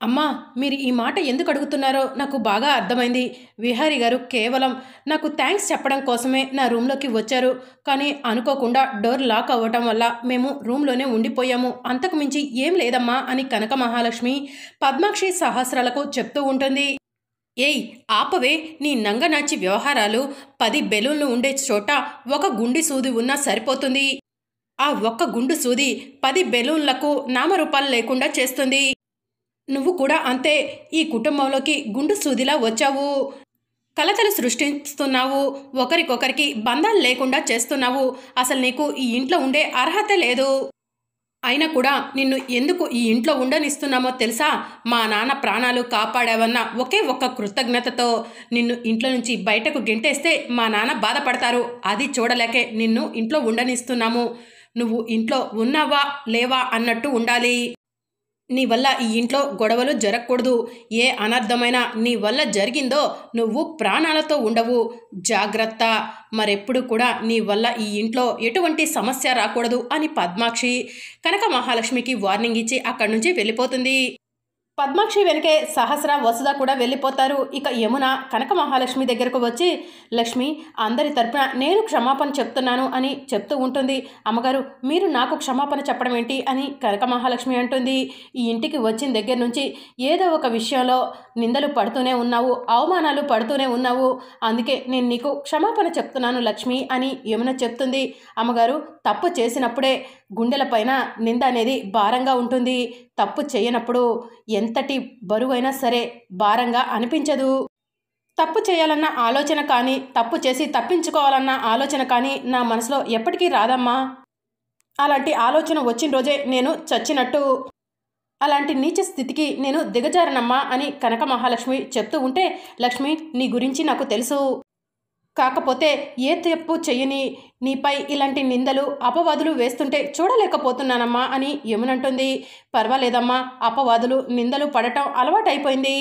అమ్మా! మీరు ఈ మాట ఎందుకు అడుగుతున్నారో నాకు బాగా అర్థమైంది. విహారీ గారు కేవలం నాకు థాంక్స్ చెప్పడం కోసమే నా రూమ్‌లోకి వచ్చారు. కానీ అనుకోకుండా డోర్ లాక్ అవ్వటం వల్ల మేము రూమ్‌లోనే ఉండిపోయాము. అంతకు మించి ఏం లేదమ్మా అని కనక మహాలక్ష్మి పద్మాక్షి సహస్రాలకు చెప్తూ ఉంటుంది. ఏయ్! ఆపవే నీ నంగనాచి వ్యవహారాలు. 10 బెలూన్లు ఉండే చోట ఒక గుండు సూది ఉన్నా సరిపోతుంది. ఆ ఒక్క గుండు సూది 10 బెలూన్లకు నామరూపాలు లేకుండా చేస్తుంది. నువ్వు కూడా అంతే. ఈ కుటుంబంలోకి గుండు సూదిలా వచ్చావు. కలతలు సృష్టిస్తున్నావు. ఒకరికొకరికి బంధాలు లేకుండా చేస్తున్నావు. అసలు నీకు ఈ ఇంట్లో ఉండే అర్హత లేదు. అయినా కూడా నిన్ను ఎందుకు ఈ ఇంట్లో ఉండనిస్తున్నామో తెలుసా? మా నాన్న ప్రాణాలు కాపాడావన్న ఒకే ఒక్క కృతజ్ఞతతో నిన్ను ఇంట్లో నుంచి బయటకు గెంటేస్తే మా నాన్న బాధపడతారు. అది చూడలేకే నిన్ను ఇంట్లో ఉండనిస్తున్నాము. నువ్వు ఇంట్లో ఉన్నావా లేవా అన్నట్టు ఉండాలి. నీ వల్ల ఈ ఇంట్లో గొడవలు జరగకూడదు. ఏ అనర్థమైనా నీ వల్ల జరిగిందో నువ్వు ప్రాణాలతో ఉండవు. జాగ్రత్త. మరెప్పుడు కూడా నీ వల్ల ఈ ఇంట్లో ఎటువంటి సమస్య రాకూడదు అని పద్మాక్షి కనక మహాలక్ష్మికి వార్నింగ్ ఇచ్చి అక్కడి నుంచి వెళ్ళిపోతుంది. పద్మాక్షి వెనకే సహస్ర వసుధ కూడా వెళ్ళిపోతారు. ఇక యమున కనక మహాలక్ష్మి దగ్గరకు వచ్చి, లక్ష్మి అందరి తరపున నేను క్షమాపణ చెప్తున్నాను అని చెప్తూ ఉంటుంది. అమ్మగారు మీరు నాకు క్షమాపణ చెప్పడం ఏంటి అని కనక మహాలక్ష్మి అంటుంది. ఈ ఇంటికి వచ్చిన దగ్గర నుంచి ఏదో ఒక విషయంలో నిందలు పడుతూనే ఉన్నావు, అవమానాలు పడుతూనే ఉన్నావు. అందుకే నేను నీకు క్షమాపణ చెప్తున్నాను లక్ష్మి అని యమున చెప్తుంది. అమ్మగారు తప్పు చేసినప్పుడే గుండెలపైన నింద అనేది భారంగా ఉంటుంది. తప్పు చేయనప్పుడు ఎంతటి బరువైనా సరే భారంగా అనిపించదు. తప్పు చేయాలన్న ఆలోచన కానీ, తప్పు చేసి తప్పించుకోవాలన్న ఆలోచన కానీ నా మనసులో ఎప్పటికీ రాదమ్మా. అలాంటి ఆలోచన వచ్చిన రోజే నేను చచ్చినట్టు. అలాంటి నీచ స్థితికి నేను దిగజారనమ్మా అని కనక మహాలక్ష్మి చెప్తూ ఉంటే, లక్ష్మి నీ గురించి నాకు తెలుసు. కాకపోతే ఏ తప్పు చెయ్యని నీపై ఇలాంటి నిందలు అపవాదులు వేస్తుంటే చూడలేకపోతున్నానమ్మా అని యమునంటుంది. పర్వాలేదమ్మా, అపవాదులు నిందలు పడటం అలవాటైపోయింది.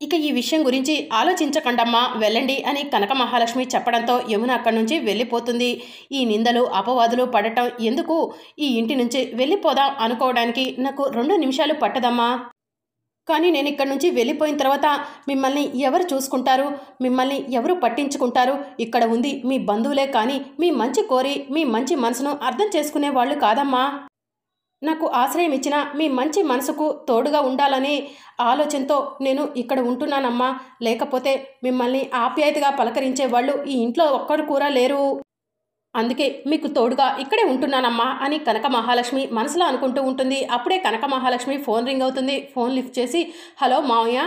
ఇక ఈ విషయం గురించి ఆలోచించకండమ్మా, వెళ్ళండి అని కనక మహాలక్ష్మి చెప్పడంతో యమున అక్కడి నుంచి వెళ్ళిపోతుంది. ఈ నిందలు అపవాదులు పడటం ఎందుకు, ఈ ఇంటి నుంచి వెళ్ళిపోదాం అనుకోవడానికి నాకు 2 నిమిషాలు పట్టదమ్మా. కానీ నేను ఇక్కడి నుంచి వెళ్ళిపోయిన తర్వాత మిమ్మల్ని ఎవరు చూసుకుంటారు, మిమ్మల్ని ఎవరు పట్టించుకుంటారు? ఇక్కడ ఉంది మీ బంధువులే కానీ మీ మంచి కోరి మీ మంచి మనసును అర్థం చేసుకునే వాళ్ళు కాదమ్మా. నాకు ఆశ్రయం ఇచ్చిన మీ మంచి మనసుకు తోడుగా ఉండాలనే ఆలోచనతో నేను ఇక్కడ ఉంటున్నానమ్మా. లేకపోతే మిమ్మల్ని ఆప్యాయతగా పలకరించే వాళ్ళు ఈ ఇంట్లో ఒక్కరు కూడా లేరు. అందుకే మీకు తోడుగా ఇక్కడే ఉంటున్నానమ్మా అని కనక మహాలక్ష్మి మనసులో అనుకుంటూ ఉంటుంది. అప్పుడే కనక మహాలక్ష్మి ఫోన్ రింగ్ అవుతుంది. ఫోన్ లిఫ్ట్ చేసి, హలో మావయ్య,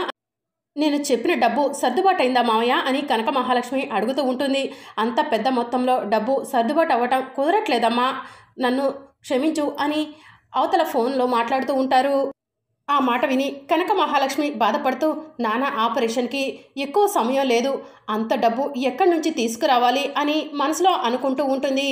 నేను చెప్పిన డబ్బు సర్దుబాటు అయిందా మావయ్య అని కనక మహాలక్ష్మి అడుగుతూ ఉంటుంది. అంత పెద్ద మొత్తంలో డబ్బు సర్దుబాటు అవ్వటం కుదరట్లేదమ్మా, నన్ను క్షమించు అని అవతల ఫోన్లో మాట్లాడుతూ ఉంటారు. ఆ మాట విని కనక మహాలక్ష్మి బాధపడుతూ, నాన్న ఆపరేషన్కి ఎక్కువ సమయం లేదు, అంత డబ్బు ఎక్కడి నుంచి తీసుకురావాలి అని మనసులో అనుకుంటూ ఉంటుంది.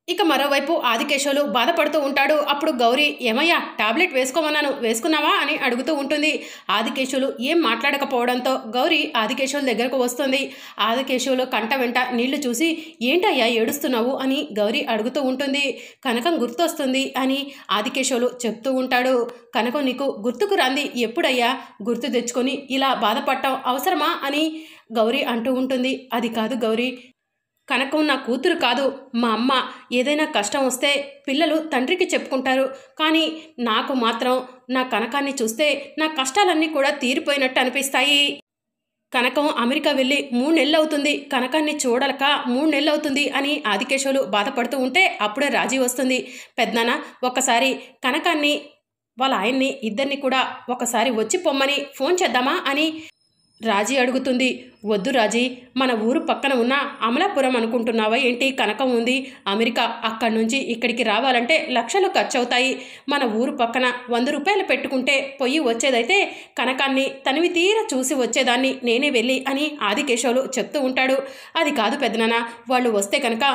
ఇక మరోవైపు ఆదికేశవులు బాధపడుతూ ఉంటాడు. అప్పుడు గౌరీ, ఏమయ్యా టాబ్లెట్ వేసుకోమన్నాను వేసుకున్నావా అని అడుగుతూ ఉంటుంది. ఆదికేశవులు ఏం మాట్లాడకపోవడంతో గౌరీ ఆదికేశవుల దగ్గరకు వస్తుంది. ఆదికేశవులు కంట వెంట నీళ్లు చూసి, ఏంటయ్యా ఏడుస్తున్నావు అని గౌరీ అడుగుతూ ఉంటుంది. కనకం గుర్తొస్తుంది అని ఆదికేశవులు చెప్తూ ఉంటాడు. కనకం నీకు గుర్తుకు రాంది ఎప్పుడయ్యా? గుర్తు తెచ్చుకొని ఇలా బాధపడటం అవసరమా అని గౌరీ అంటూ ఉంటుంది. అది కాదు గౌరీ, కనకం నా కూతురు కాదు, మా అమ్మ. ఏదైనా కష్టం వస్తే పిల్లలు తండ్రికి చెప్పుకుంటారు, కానీ నాకు మాత్రం నా కనకాన్ని చూస్తే నా కష్టాలన్నీ కూడా తీరిపోయినట్టు అనిపిస్తాయి. కనకం అమెరికా వెళ్ళి 3 నెలలు అవుతుంది, కనకాన్ని చూడలక 3 నెలలు అవుతుంది అని ఆదికేశవులు బాధపడుతూ ఉంటే అప్పుడే రాజీ వస్తుంది. పెద్దనాన్న, ఒక్కసారి కనకాన్ని వాళ్ళ ఆయన్ని ఇద్దరిని కూడా ఒకసారి వచ్చి పొమ్మని ఫోన్ చేద్దామా అని రాజీ అడుగుతుంది. వద్దు రాజీ, మన ఊరు పక్కన ఉన్న అమలాపురం అనుకుంటున్నావా ఏంటి? కనకం ఉంది అమెరికా, అక్కడి నుంచి ఇక్కడికి రావాలంటే లక్షలు ఖర్చు అవుతాయి. మన ఊరు పక్కన 100 రూపాయలు పెట్టుకుంటే పొయ్యి వచ్చేదైతే కనకాన్ని తనివి తీర చూసి వచ్చేదాన్ని నేనే వెళ్ళి అని ఆదికేశవులు చెప్తూ ఉంటాడు. అది కాదు పెద్దనాన్న, వాళ్ళు వస్తే కనుక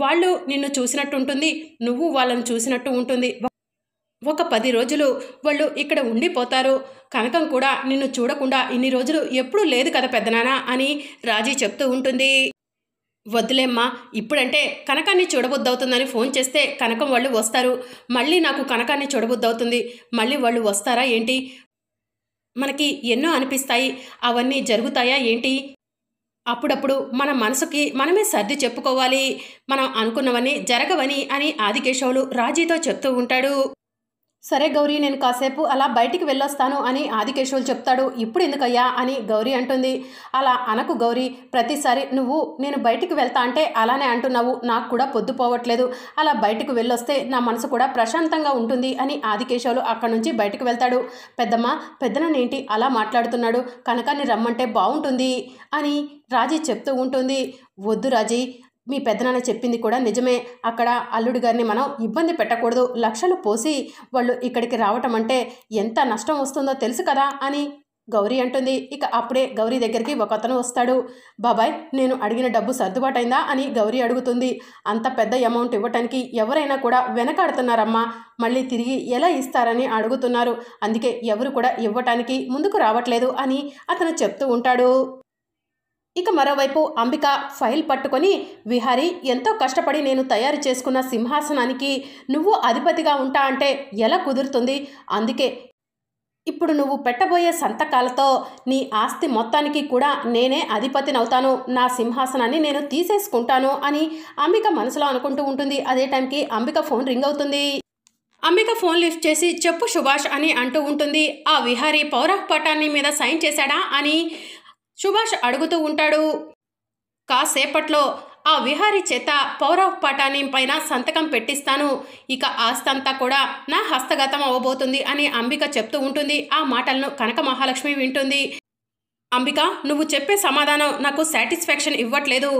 వాళ్ళు నిన్ను చూసినట్టు ఉంటుంది, నువ్వు వాళ్ళని చూసినట్టు ఉంటుంది. ఒక 10 రోజులు వాళ్ళు ఇక్కడ ఉండిపోతారు. కనకం కూడా నిన్ను చూడకుండా ఇన్ని రోజులు ఎప్పుడూ లేదు కదా పెద్దనాన్న అని రాజీ చెప్తూ ఉంటుంది. వద్దులేమ్మా, ఇప్పుడంటే కనకాన్ని చూడబుద్దవుతుందని ఫోన్ చేస్తే కనకం వాళ్ళు వస్తారు. మళ్ళీ నాకు కనకాన్ని చూడబుద్దవుతుంది, మళ్ళీ వాళ్ళు వస్తారా ఏంటి? మనకి ఎన్నో అనిపిస్తాయి. అవన్నీ జరుగుతాయా ఏంటి? అప్పుడప్పుడు మన మనసుకి మనమే సర్ది చెప్పుకోవాలి. మనం అనుకున్నవన్నీ జరగవని అని ఆదికేశవులు రాజీతో చెప్తూ ఉంటాడు. సరే గౌరీ, నేను కాసేపు అలా బయటికి వెళ్ళొస్తాను అని ఆదికేశవులు చెప్తాడు. ఇప్పుడు ఎందుకయ్యా అని గౌరీ అంటుంది. అలా అనకు గౌరీ, ప్రతిసారి నువ్వు నేను బయటికి వెళ్తా అంటే అలానే అంటున్నావు. నాకు కూడా పొద్దుపోవట్లేదు. అలా బయటికి వెళ్ళొస్తే నా మనసు కూడా ప్రశాంతంగా ఉంటుంది అని ఆదికేశవులు అక్కడి నుంచి బయటికి వెళ్తాడు. పెద్దమ్మ, పెద్దననేంటి అలా మాట్లాడుతున్నాడు? కనకాన్ని రమ్మంటే బాగుంటుంది అని రాజీ చెప్తూ ఉంటుంది. వద్దు రాజీ, మీ పెద్దనాన్న చెప్పింది కూడా నిజమే. అక్కడ అల్లుడి గారిని మనం ఇబ్బంది పెట్టకూడదు. లక్షలు పోసి వాళ్ళు ఇక్కడికి రావటం అంటే ఎంత నష్టం వస్తుందో తెలుసు కదా అని గౌరీ అంటుంది. ఇక అప్పుడే గౌరీ దగ్గరికి ఒకతను వస్తాడు. బాబాయ్, నేను అడిగిన డబ్బు సర్దుబాటైందా అని గౌరీ అడుగుతుంది. అంత పెద్ద అమౌంట్ ఇవ్వటానికి ఎవరైనా కూడా వెనకాడుతున్నారమ్మా. మళ్ళీ తిరిగి ఎలా ఇస్తారని అడుగుతున్నారు. అందుకే ఎవరు కూడా ఇవ్వటానికి ముందుకు రావట్లేదు అని అతను చెప్తూ ఉంటాడు. ఇక మరోవైపు అంబిక ఫైల్ పట్టుకొని, విహారీ, ఎంతో కష్టపడి నేను తయారు చేసుకున్న సింహాసనానికి నువ్వు అధిపతిగా ఉంటా అంటే ఎలా కుదురుతుంది? అందుకే ఇప్పుడు నువ్వు పెట్టబోయే సంతకాలతో నీ ఆస్తి మొత్తానికి కూడా నేనే అధిపతినవుతాను. నా సింహాసనాన్ని నేను తీసేసుకుంటాను అని అంబిక మనసులో అనుకుంటూ ఉంటుంది. అదే టైంకి అంబిక ఫోన్ రింగ్ అవుతుంది. అంబిక ఫోన్ లిఫ్ట్ చేసి, చెప్పు సుభాష్ అని అంటూ ఉంటుంది. ఆ విహారీ పౌరః పటాన్ని మీద సైన్ చేశాడా అని సుభాష్ అడుగుతూ ఉంటాడు. కాసేపట్లో ఆ విహారీ చేత పౌరః పటాని పైన సంతకం పెట్టిస్తాను. ఇక ఆస్తంతా కూడా నా హస్తగతం అవ్వబోతుంది అని అంబిక చెప్తూ ఉంటుంది. ఆ మాటలను కనక మహాలక్ష్మి వింటుంది. అంబిక, నువ్వు చెప్పే సమాధానం నాకు సాటిస్ఫాక్షన్ ఇవ్వట్లేదు.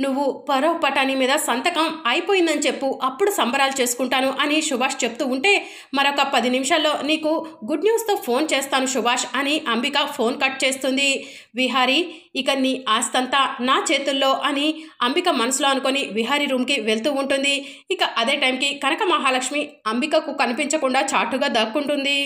నువ్వు పౌరః పటాని మీద సంతకం అయిపోయిందని చెప్పు, అప్పుడు సంబరాలు చేసుకుంటాను అని సుభాష్ చెప్తూ ఉంటే, మరొక 10 నిమిషాల్లో నీకు గుడ్ న్యూస్తో ఫోన్ చేస్తాను సుభాష్ అని అంబిక ఫోన్ కట్ చేస్తుంది. విహారీ, ఇక నీ ఆస్తంతా నా చేతుల్లో అని అంబిక మనసులో అనుకొని విహారీ రూమ్కి వెళ్తూ ఉంటుంది. ఇక అదే టైంకి కనక మహాలక్ష్మి అంబికకు కనిపించకుండా చాటుగా దాక్కుంటుంది.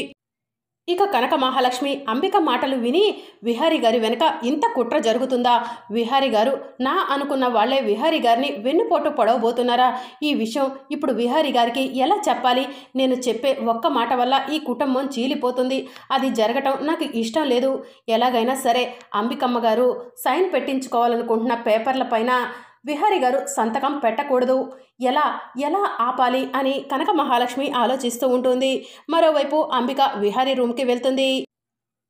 ఇక కనక మహాలక్ష్మి అంబిక మాటలు విని, విహారీ గారి వెనుక ఇంత కుట్ర జరుగుతుందా? విహారీ గారు నా అనుకున్న వాళ్లే విహారీ గారిని వెన్నుపోటు పొడవబోతున్నారా? ఈ విషయం ఇప్పుడు విహారీ గారికి ఎలా చెప్పాలి? నేను చెప్పే ఒక్క మాట వల్ల ఈ కుటుంబం చీలిపోతుంది. అది జరగటం నాకు ఇష్టం లేదు. ఎలాగైనా సరే అంబికమ్మ గారు సైన్ పెట్టించుకోవాలనుకుంటున్న పేపర్ల పైన విహారీ గారు సంతకం పెట్టకూడదు. ఎలా ఎలా ఆపాలి అని కనక మహాలక్ష్మి ఆలోచిస్తూ ఉంటుంది. మరోవైపు అంబిక విహారీ రూమ్కి వెళ్తుంది.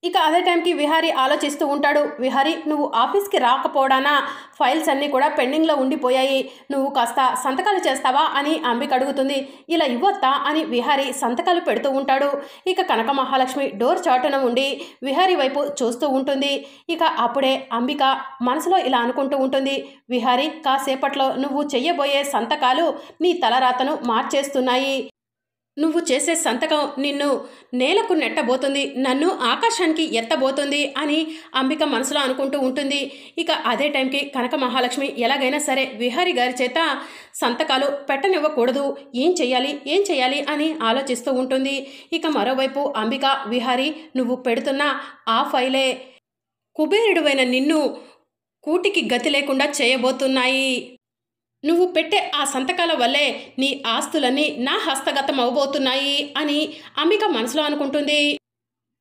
ఇక అదే టైంకి విహారీ ఆలోచిస్తూ ఉంటాడు. విహారీ, నువ్వు ఆఫీస్కి రాకపోవడానా ఫైల్స్ అన్నీ కూడా పెండింగ్లో ఉండిపోయాయి. నువ్వు కాస్త సంతకాలు చేస్తావా అని అంబిక అడుగుతుంది. ఇలా ఇవ్వొత్తా అని విహారీ సంతకాలు పెడుతూ ఉంటాడు. ఇక కనక మహాలక్ష్మి డోర్ చాటున ఉండి విహారీ వైపు చూస్తూ ఉంటుంది. ఇక అప్పుడే అంబిక మనసులో ఇలా అనుకుంటూ ఉంటుంది. విహారీ, కాసేపట్లో నువ్వు చెయ్యబోయే సంతకాలు నీ తలరాతను మార్చేస్తున్నాయి. నువ్వు చేసే సంతకం నిన్ను నేలకు నెట్టబోతుంది, నన్ను ఆకాశానికి ఎత్తబోతుంది అని అంబిక మనసులో అనుకుంటూ ఉంటుంది. ఇక అదే టైంకి కనక మహాలక్ష్మి ఎలాగైనా సరే విహారీ గారి చేత సంతకాలు పెట్టనివ్వకూడదు. ఏం చేయాలి అని ఆలోచిస్తూ ఉంటుంది. ఇక మరోవైపు అంబిక, విహారీ, నువ్వు పెడుతున్న ఆ ఫైలే కుబేరుడువైన నిన్ను కూటికి గతి లేకుండా చేయబోతున్నాయి. నువ్వు పెట్టే ఆ సంతకాల వల్లే నీ ఆస్తులన్నీ నా హస్తగతం అవబోతున్నాయి అని అంబిక మనసులో అనుకుంటుంది.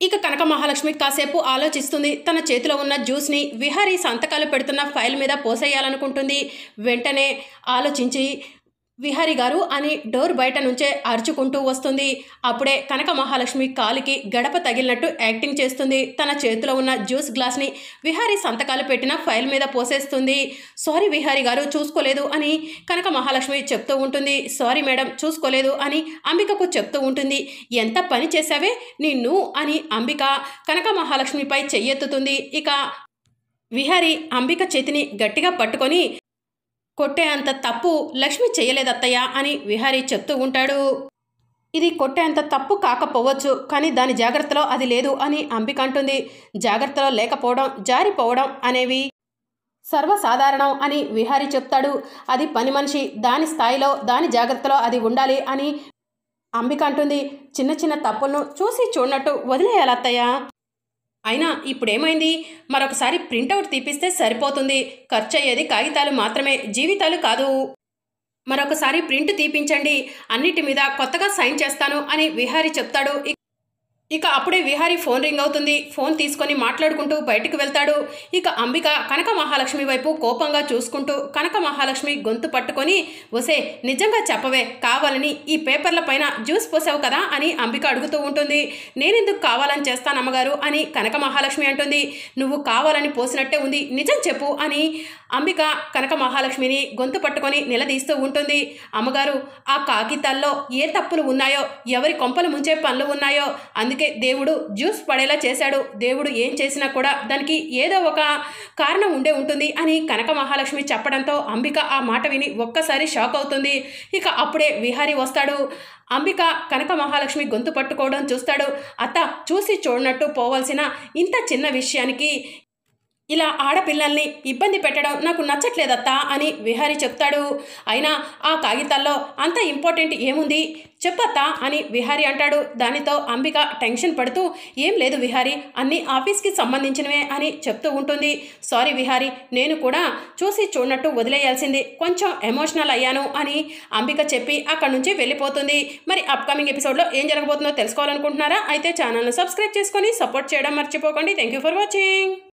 ఇక కనక మహాలక్ష్మి కాసేపు ఆలోచిస్తుంది. తన చేతిలో ఉన్న జ్యూస్ని విహారీ సంతకాలు పెడుతున్న ఫైల్ మీద పోసేయాలనుకుంటుంది. వెంటనే ఆలోచించి, విహారీ గారు అని డోర్ బయట నుంచే అరుచుకుంటూ వస్తుంది. అప్పుడే కనక మహాలక్ష్మి కాలికి గడప తగిలినట్టు యాక్టింగ్ చేస్తుంది. తన చేతిలో ఉన్న జ్యూస్ గ్లాస్ని విహారీ సంతకాలు పెట్టిన ఫైల్ మీద పోసేస్తుంది. సారీ విహారీ గారు, చూసుకోలేదు అని కనక మహాలక్ష్మి చెప్తూ ఉంటుంది. సారీ మేడం, చూసుకోలేదు అని అంబికకు చెప్తూ ఉంటుంది. ఎంత పని చేశావే నిన్ను అని అంబిక కనక మహాలక్ష్మిపై చెయ్యెత్తుతుంది. ఇక విహారీ అంబిక చేతిని గట్టిగా పట్టుకొని, కొట్టే అంత తప్పు లక్ష్మి చేయలేదత్తయ్య అని విహారీ చెప్తూ ఉంటాడు. ఇది కొట్టే అంత తప్పు కాకపోవచ్చు, కానీ దాని జాగ్రత్తలో అది లేదు అని అంబిక అంటుంది. జాగ్రత్తలో లేకపోవడం, జారిపోవడం అనేవి సర్వసాధారణం అని విహారీ చెప్తాడు. అది పని మనిషి, దాని స్థాయిలో దాని జాగ్రత్తలో అది ఉండాలి అని అంబిక అంటుంది. చిన్న చిన్న తప్పులను చూసి చూడనట్టు వదిలేయాలత్తయ్య. అయినా ఇప్పుడేమైంది? మరొకసారి ప్రింటౌట్ తీపిస్తే సరిపోతుంది. ఖర్చయ్యేది కాగితాలు మాత్రమే, జీవితాలు కాదు. మరొకసారి ప్రింట్ తీపించండి, అన్నిటి మీద కొత్తగా సైన్ చేస్తాను అని విహారీ చెప్తాడు. ఇక అప్పుడే విహారీ ఫోన్ రింగ్ అవుతుంది. ఫోన్ తీసుకొని మాట్లాడుకుంటూ బయటికి వెళ్తాడు. ఇక అంబిక కనక మహాలక్ష్మి వైపు కోపంగా చూసుకుంటూ కనక మహాలక్ష్మి గొంతు పట్టుకొని, ఒసే నిజంగా చెప్పవే, కావాలని ఈ పేపర్ల పైన జ్యూస్ పోసావు కదా అని అంబిక అడుగుతూ ఉంటుంది. నేనెందుకు కావాలని చేస్తాను అమ్మగారు అని కనక మహాలక్ష్మి అంటుంది. నువ్వు కావాలని పోసినట్టే ఉంది, నిజం చెప్పు అని అంబిక కనక మహాలక్ష్మిని గొంతు పట్టుకొని నిలదీస్తూ ఉంటుంది. అమ్మగారు, ఆ కాగితాల్లో ఏ తప్పులు ఉన్నాయో, ఎవరి కొంపలు ముంచే పనులు ఉన్నాయో అందుకే దేవుడు జ్యూస్ పడేలా చేశాడు. దేవుడు ఏం చేసినా కూడా దానికి ఏదో ఒక కారణం ఉండే ఉంటుంది అని కనక మహాలక్ష్మి చెప్పడంతో అంబిక ఆ మాట విని ఒక్కసారి షాక్ అవుతుంది. ఇక అప్పుడే విహారీ వస్తాడు. అంబిక కనక మహాలక్ష్మి గొంతు పట్టుకోవడం చూస్తాడు. అత్త, చూసి చూడనట్టు పోవాల్సిన ఇంత చిన్న విషయానికి ఇలా ఆడపిల్లల్ని ఇబ్బంది పెట్టడం నాకు నచ్చట్లేదత్తా అని విహారీ చెప్తాడు. అయినా ఆ కాగితాల్లో అంత ఇంపార్టెంట్ ఏముంది చెప్పత్తా అని విహారీ అంటాడు. దానితో అంబిక టెన్షన్ పడుతూ, ఏం లేదు విహారీ, అన్నీ ఆఫీస్కి సంబంధించినవే అని చెప్తూ ఉంటుంది. సారీ విహారీ, నేను కూడా చూసి చూడనట్టు వదిలేయాల్సింది, కొంచెం ఎమోషనల్ అయ్యాను అని అంబిక చెప్పి అక్కడి నుంచి వెళ్ళిపోతుంది. మరి అప్కమింగ్ ఎపిసోడ్లో ఏం జరగబోతుందో తెలుసుకోవాలనుకుంటున్నారా? అయితే ఛానల్ని సబ్స్క్రైబ్ చేసుకొని సపోర్ట్ చేయడం మర్చిపోకండి. Thank you for watching.